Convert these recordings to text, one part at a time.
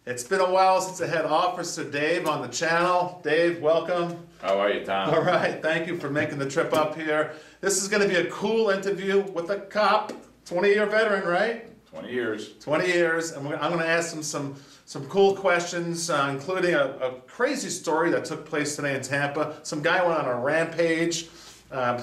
It's been a while since I had Officer Dave on the channel. Dave, welcome. How are you, Tom? All right, thank you for making the trip up here. This is going to be a cool interview with a cop, 20-year veteran, right? 20 years. 20 years, and I'm going to ask him some cool questions, including a crazy story that took place today in Tampa. Some guy went on a rampage.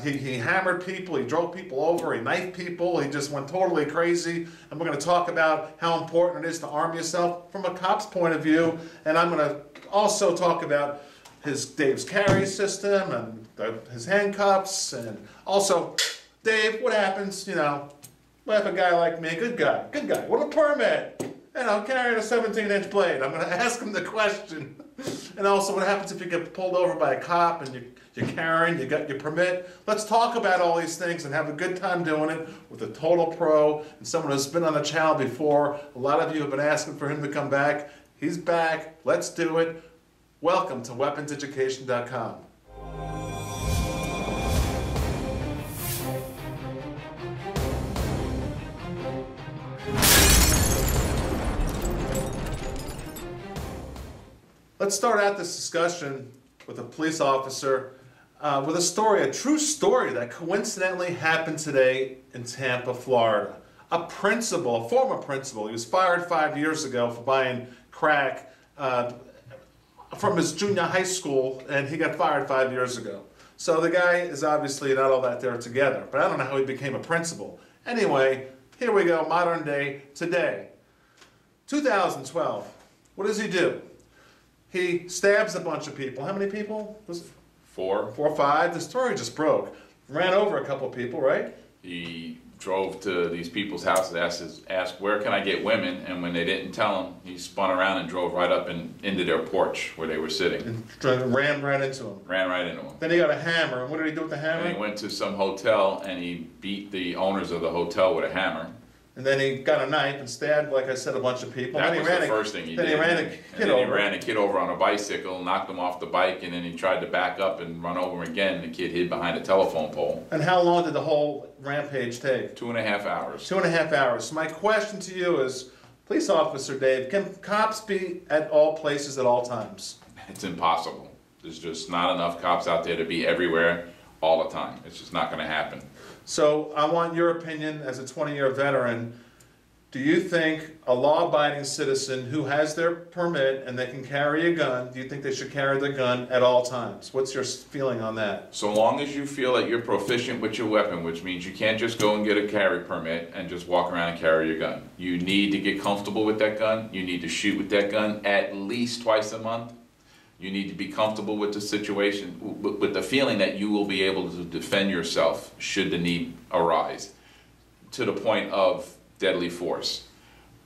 He hammered people, he drove people over, he knifed people, he just went totally crazy. And we're going to talk about how important it is to arm yourself from a cop's point of view. And I'm going to also talk about Dave's carry system and his handcuffs. And also, Dave, what happens, what if a guy like me, good guy, with a permit, carrying a 17-inch blade? I'm going to ask him the question. And also, what happens if you get pulled over by a cop and you're carrying, you got your permit? Let's talk about all these things and have a good time doing it with a total pro and someone who's been on the channel before. A lot of you have been asking for him to come back. He's back. Let's do it. Welcome to weaponseducation.com. Let's start out this discussion with a police officer with a true story that coincidentally happened today in Tampa, Florida. A former principal, he was fired 5 years ago for buying crack from his junior high school, and he got fired 5 years ago. So the guy is obviously not all that there together, but I don't know how he became a principal. Anyway, here we go, modern day, today. 2012, what does he do? He stabs a bunch of people. How many people? Was it? 4. 4 or 5. The story just broke. Ran over a couple of people, right? He drove to these people's houses, asked where can I get women, and when they didn't tell him, he spun around and drove right up and into their porch where they were sitting. And ran right into them. Ran right into them. Then he got a hammer. And what did he do with the hammer? And he went to some hotel and he beat the owners of the hotel with a hammer. And then he got a knife and stabbed, like I said, a bunch of people. That was the first thing he did. Then he ran a kid over. He ran a kid over on a bicycle, knocked him off the bike, and then he tried to back up and run over again. The kid hid behind a telephone pole. And how long did the whole rampage take? 2.5 hours. 2.5 hours. So my question to you is, Police Officer Dave, can cops be at all places at all times? It's impossible. There's just not enough cops out there to be everywhere all the time. It's just not going to happen. So I want your opinion as a 20-year veteran. Do you think a law-abiding citizen who has their permit and they can carry a gun, do you think they should carry their gun at all times? What's your feeling on that? So long as you feel that you're proficient with your weapon, which means you can't just go and get a carry permit and just walk around and carry your gun. You need to get comfortable with that gun. You need to shoot with that gun at least twice a month. You need to be comfortable with the situation, with the feeling that you will be able to defend yourself should the need arise, to the point of deadly force.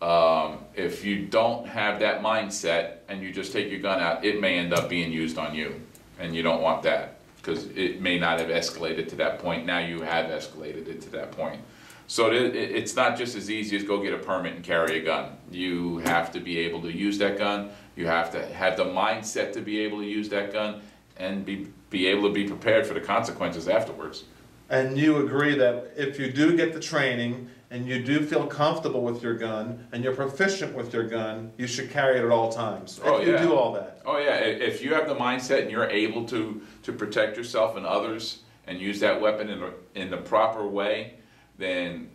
If you don't have that mindset and you just take your gun out, it may end up being used on you, and you don't want that because it may not have escalated to that point. Now you have escalated it to that point. So it's not just as easy as go get a permit and carry a gun. You have to be able to use that gun. You have to have the mindset to be able to use that gun and be able to be prepared for the consequences afterwards. And you agree that if you do get the training and you do feel comfortable with your gun and you're proficient with your gun, you should carry it at all times. Oh, if yeah. you do all that. Oh yeah, if you have the mindset and you're able to protect yourself and others and use that weapon in the proper way, then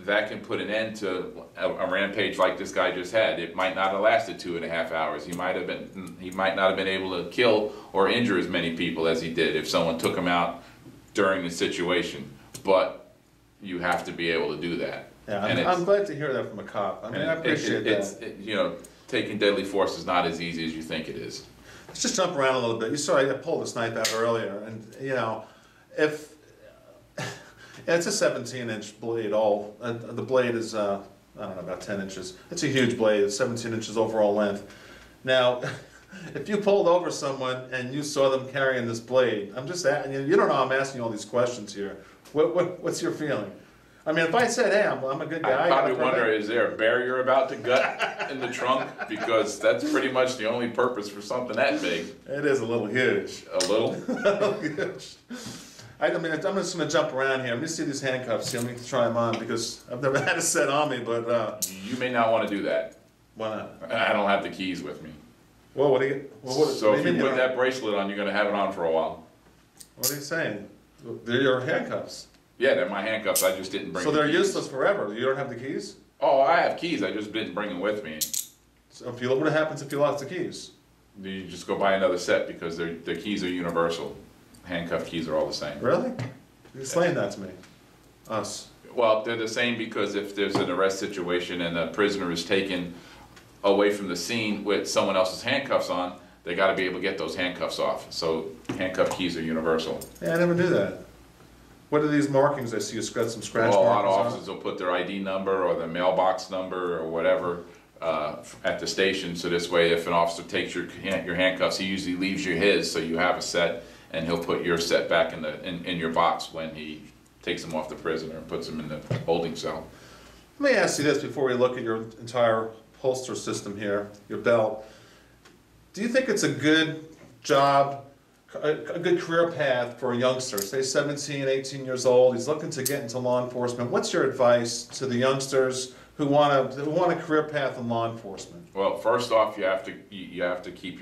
that can put an end to a rampage like this guy just had. It might not have lasted 2.5 hours. He might not have been able to kill or injure as many people as he did if someone took him out during the situation. But you have to be able to do that. Yeah, I'm glad to hear that from a cop. I mean, I appreciate that. Taking deadly force is not as easy as you think it is. Let's just jump around a little bit. You saw I pulled this knife out earlier, and if it's a 17-inch blade. The blade is I don't know, about 10 inches. It's a huge blade. It's 17 inches overall length. Now, if you pulled over someone and you saw them carrying this blade, I'm just asking you. You don't know I'm asking you all these questions here. What's your feeling? I mean, if I said, hey, I'm a good guy. I probably wonder, is there a bear you're about to gut in the trunk? Because that's pretty much the only purpose for something that big. It is a little huge. A little? A little huge. I mean, I'm just going to jump around here. Let me see these handcuffs here. Let me try them on because I've never had a set on me, but... You may not want to do that. Why not? I don't have the keys with me. Well, what do you? Well, So what if do you mean put don't- that bracelet on, you're gonna have it on for a while. What are you saying? They're your handcuffs. Yeah, they're my handcuffs, I just didn't bring So the they're keys. useless forever. You don't have the keys. Oh, I have keys, I just didn't bring them with me. So if you what happens if you lost the keys? You just go buy another set because the keys are universal. Handcuff keys are all the same. Really? Explain that to me. Us. Well, they're the same because if there's an arrest situation and the prisoner is taken away from the scene with someone else's handcuffs on, they gotta be able to get those handcuffs off. So handcuff keys are universal. Yeah, I never knew that. What are these markings? I see you scratch some scratch Well, a lot of markings on officers will put their ID number or their mailbox number or whatever at the station, so this way if an officer takes your handcuffs, he usually leaves you his, so you have a set, and he'll put your set back in your box when he takes them off the prisoner and puts them in the holding cell. Let me ask you this before we look at your entire holster system here, your belt. Do you think it's a good job, a good career path for a youngster, say 17, 18 years old, he's looking to get into law enforcement? What's your advice to the youngsters who want a career path in law enforcement? Well, first off, you have to keep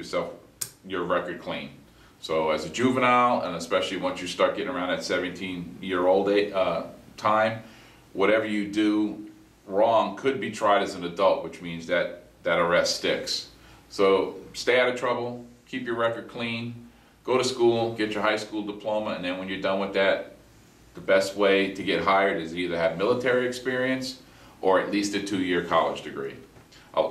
your record clean. So as a juvenile, and especially once you start getting around that 17-year-old time, whatever you do wrong could be tried as an adult, which means that arrest sticks. So stay out of trouble, keep your record clean, go to school, get your high school diploma, and then when you're done with that, the best way to get hired is either have military experience or at least a 2-year college degree. A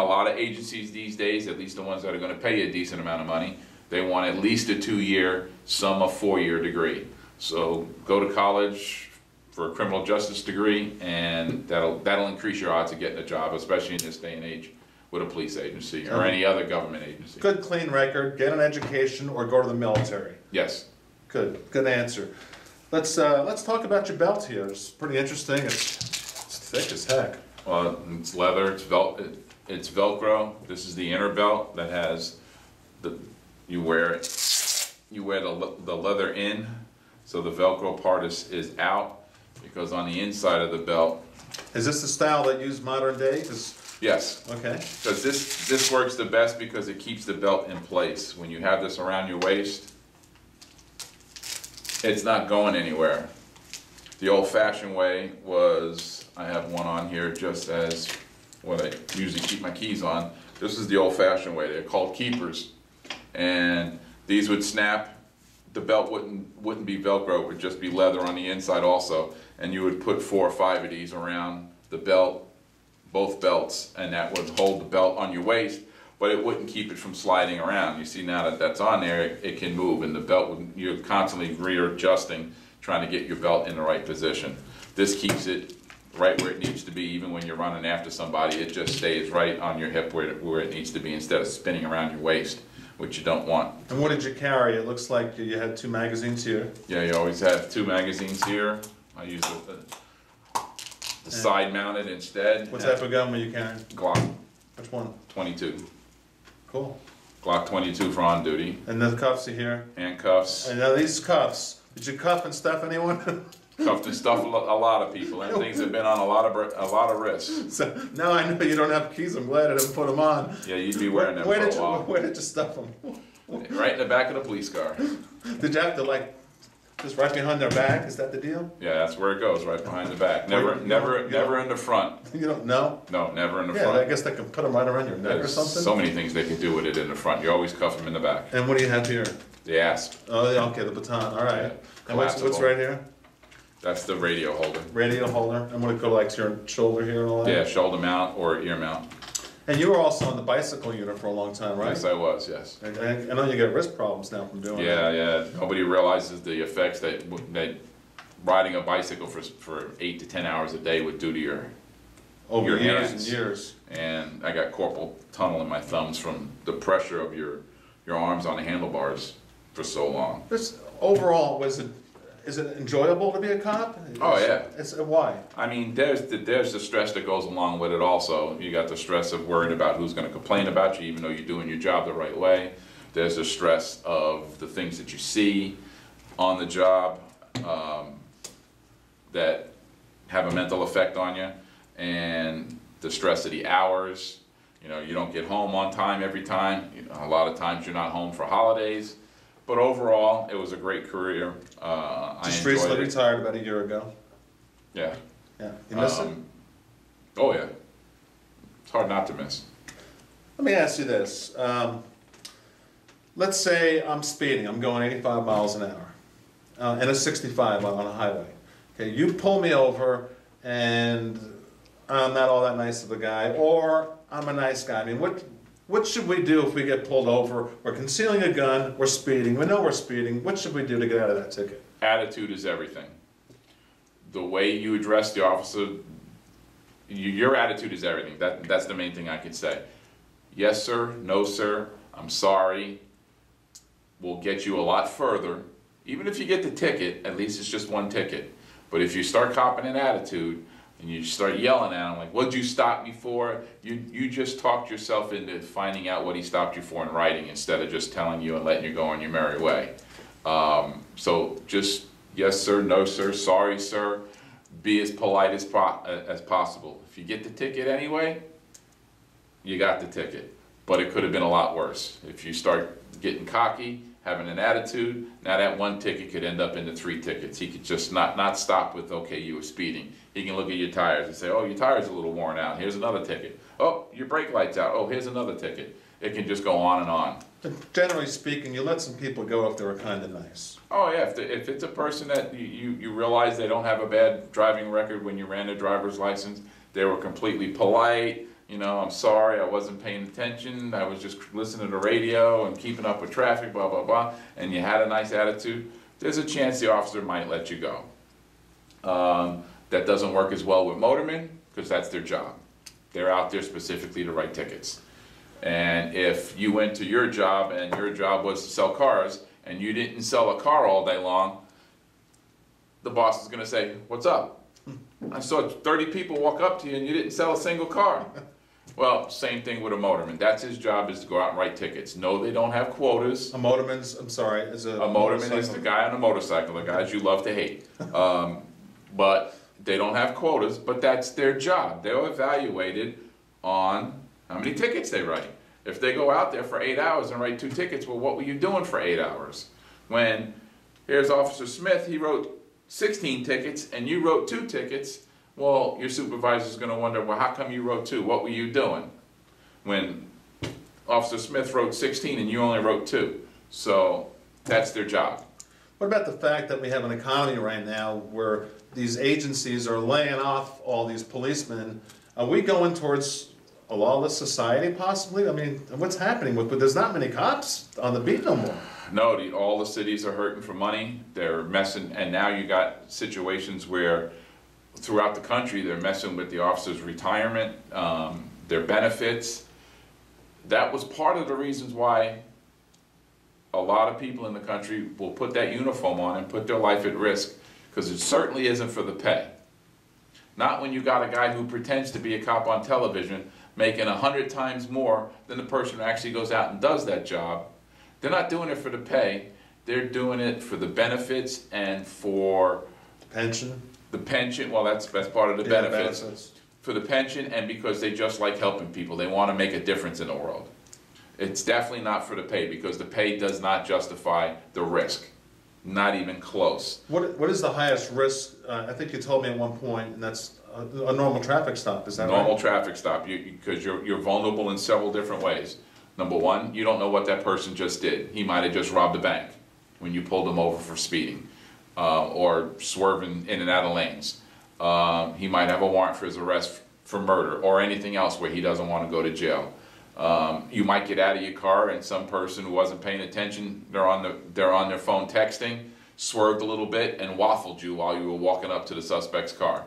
lot of agencies these days, at least the ones that are going to pay you a decent amount of money, they want at least a 2-year, some a 4-year degree. So go to college for a criminal justice degree, and that'll increase your odds of getting a job, especially in this day and age with a police agency or any other government agency. Good clean record, get an education, or go to the military. Yes. Good answer. Let's talk about your belt here. It's pretty interesting. It's thick as heck. Well, it's leather. It's Velcro. This is the inner belt that has you wear the leather in, so the Velcro part is out, because on the inside of the belt. Is this the style that you use modern day? Yes. Okay. Because this works the best because it keeps the belt in place. When you have this around your waist, it's not going anywhere. The old-fashioned way was, I have one on here just as what I usually keep my keys on. This is the old-fashioned way. They're called keepers. And these would snap. The belt wouldn't be Velcro, it would just be leather on the inside also. And you would put 4 or 5 of these around the belt, both belts, and that would hold the belt on your waist, but it wouldn't keep it from sliding around. You see now that that's on there, it can move, and the belt, you're constantly readjusting, trying to get your belt in the right position. This keeps it right where it needs to be. Even when you're running after somebody, it just stays right on your hip where it needs to be, instead of spinning around your waist, which you don't want. And what did you carry? It looks like you had 2 magazines here. Yeah, you always have 2 magazines here. I use the side mounted instead. What type of gun were you carrying? Glock Which one? 22. Cool. Glock 22 for on duty. And the cuffs are here. Handcuffs. And now these cuffs, did you cuff and stuff anyone? Cuffed and stuff a lot of people, and things have been on a lot of risks. So now I know you don't have keys. I'm glad I didn't put them on. Yeah, you'd be wearing them for a while. Where did you stuff them? Right in the back of the police car. Did you have to just right behind their back? Is that the deal? Yeah, that's where it goes, right behind the back. Never in the front. You don't know? No, never in the Yeah, front. I guess they can put them right around your neck or There's something. so many things they could do with it in the front. You always cuff them in the back. And what do you have here? The asp. Oh, yeah, okay, the baton. All right. Yeah, And what's collapsible. right here? That's the radio holder. Radio holder. And would it go to your shoulder here and all that? Yeah, shoulder mount or ear mount. And you were also on the bicycle unit for a long time, right? Yes, I was, yes. I know you get wrist problems now from doing that. Yeah. Nobody realizes the effects that riding a bicycle for 8 to 10 hours a day would do to your Over years hands. and years. And I got carpal tunnel in my thumbs from the pressure of your arms on the handlebars for so long. Overall, is it enjoyable to be a cop? Oh, yeah. Why? I mean, there's the stress that goes along with it also. You got the stress of worrying about who's going to complain about you, even though you're doing your job the right way. There's the stress of the things that you see on the job that have a mental effect on you, and the stress of the hours. You know, you don't get home on time every time. You know, a lot of times you're not home for holidays. But overall, it was a great career. I Just enjoyed recently it. retired about a year ago. Yeah. Yeah, you miss it? Oh yeah. It's hard not to miss. Let me ask you this. Let's say I'm speeding, I'm going 85 miles an hour, and a 65 on a highway. Okay, you pull me over, and I'm not all that nice of a guy, or I'm a nice guy. I mean, what should we do if we get pulled over? We're concealing a gun, we're speeding, we know we're speeding. What should we do to get out of that ticket? Attitude is everything. The way you address the officer, your attitude is everything. That's the main thing I can say. Yes, sir. No, sir. I'm sorry. Will get you a lot further. Even if you get the ticket, at least it's just one ticket. But if you start copping an attitude and you start yelling at him like, "What'd you stop me for?" You just talked yourself into finding out what he stopped you for in writing instead of just telling you and letting you go on your merry way. So just yes, sir. No, sir. Sorry, sir. Be as polite as possible. If you get the ticket anyway, you got the ticket. But it could have been a lot worse. If you start getting cocky, having an attitude, now that one ticket could end up into 3 tickets. He could just not stop with, okay, you were speeding. He can look at your tires and say, oh, your tire's a little worn out. Here's another ticket. Oh, your brake light's out. Oh, here's another ticket. It can just go on and on. But generally speaking, you let some people go if they were kind of nice. Oh yeah, if it's a person that you realize they don't have a bad driving record when you ran their driver's license, they were completely polite, you know, I'm sorry, I wasn't paying attention, I was just listening to the radio and keeping up with traffic, blah, blah, blah, and you had a nice attitude, there's a chance the officer might let you go. That doesn't work as well with motormen, because that's their job. They're out there specifically to write tickets. And if you went to your job and your job was to sell cars, and you didn't sell a car all day long, the boss is going to say, what's up? I saw 30 people walk up to you and you didn't sell a single car. Well, same thing with a motorman. That's his job, is to go out and write tickets. No, they don't have quotas. A motorman's, I'm sorry, is a motorman is the guy on a motorcycle, the guys you love to hate. But they don't have quotas, but that's their job. They're evaluated on how many tickets they write. If they go out there for 8 hours and write 2 tickets, well, what were you doing for 8 hours? When, here's Officer Smith, he wrote 16 tickets and you wrote 2 tickets, well, your supervisor's going to wonder, well, how come you wrote 2? What were you doing? When Officer Smith wrote 16 and you only wrote 2. So that's their job. What about the fact that we have an economy right now where these agencies are laying off all these policemen? Are we going towards a lawless society, possibly? I mean, what's happening with? But there's not many cops on the beat no more. No, all the cities are hurting for money. They're messing, and now you got situations where throughout the country they're messing with the officers' retirement, their benefits. That was part of the reasons why a lot of people in the country will put that uniform on and put their life at risk, because it certainly isn't for the pay. Not when you got a guy who pretends to be a cop on television making 100 times more than the person who actually goes out and does that job. They're not doing it for the pay. They're doing it for the benefits and for Pension. the pension. Well, that's part of the Yeah, benefits. For the pension, and because they just like helping people. They want to make a difference in the world. It's definitely not for the pay, because the pay does not justify the risk. Not even close. What is the highest risk? I think you told me at one point, and that's a normal traffic stop. Is that right? Normal traffic stop, because you're vulnerable in several different ways. Number one, you don't know what that person just did. He might have just robbed a bank when you pulled him over for speeding, or swerving in and out of lanes. He might have a warrant for his arrest for murder, or anything else where he doesn't want to go to jail. You might get out of your car and some person who wasn't paying attention, they're on their phone texting, swerved a little bit and waffled you while you were walking up to the suspect's car.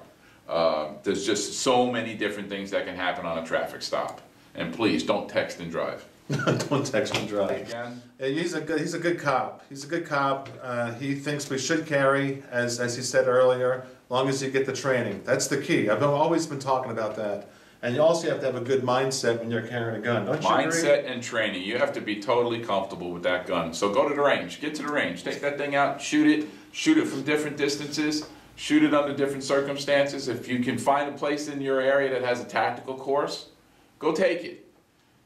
There's just so many different things that can happen on a traffic stop. And please, don't text and drive. Don't text and drive. Again? He's a good cop. He's a good cop. He thinks we should carry, as he said earlier, as long as you get the training. That's the key. I've always been talking about that. And you also have to have a good mindset when you're carrying a gun, don't you agree? Mindset and training. You have to be totally comfortable with that gun. So go to the range. Get to the range. Take that thing out. Shoot it. Shoot it from different distances. Shoot it under different circumstances. If you can find a place in your area that has a tactical course, go take it.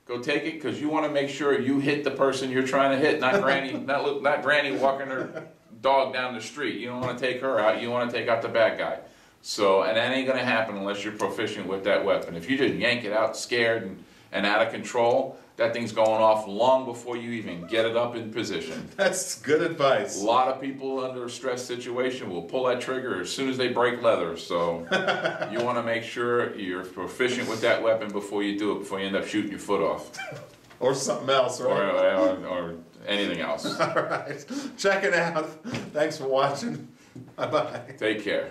go take it, because you want to make sure you hit the person you're trying to hit, not Granny, not Granny walking her dog down the street. You don't want to take her out. You want to take out the bad guy. So, and that ain't gonna happen unless you're proficient with that weapon. If you just yank it out scared and out of control, that thing's going off long before you even get it up in position. That's good advice. A lot of people under a stress situation will pull that trigger as soon as they break leather. So you want to make sure you're proficient with that weapon before you do it, before you end up shooting your foot off. Or something else, right? Or anything else. All right. Check it out. Thanks for watching. Bye-bye. Take care.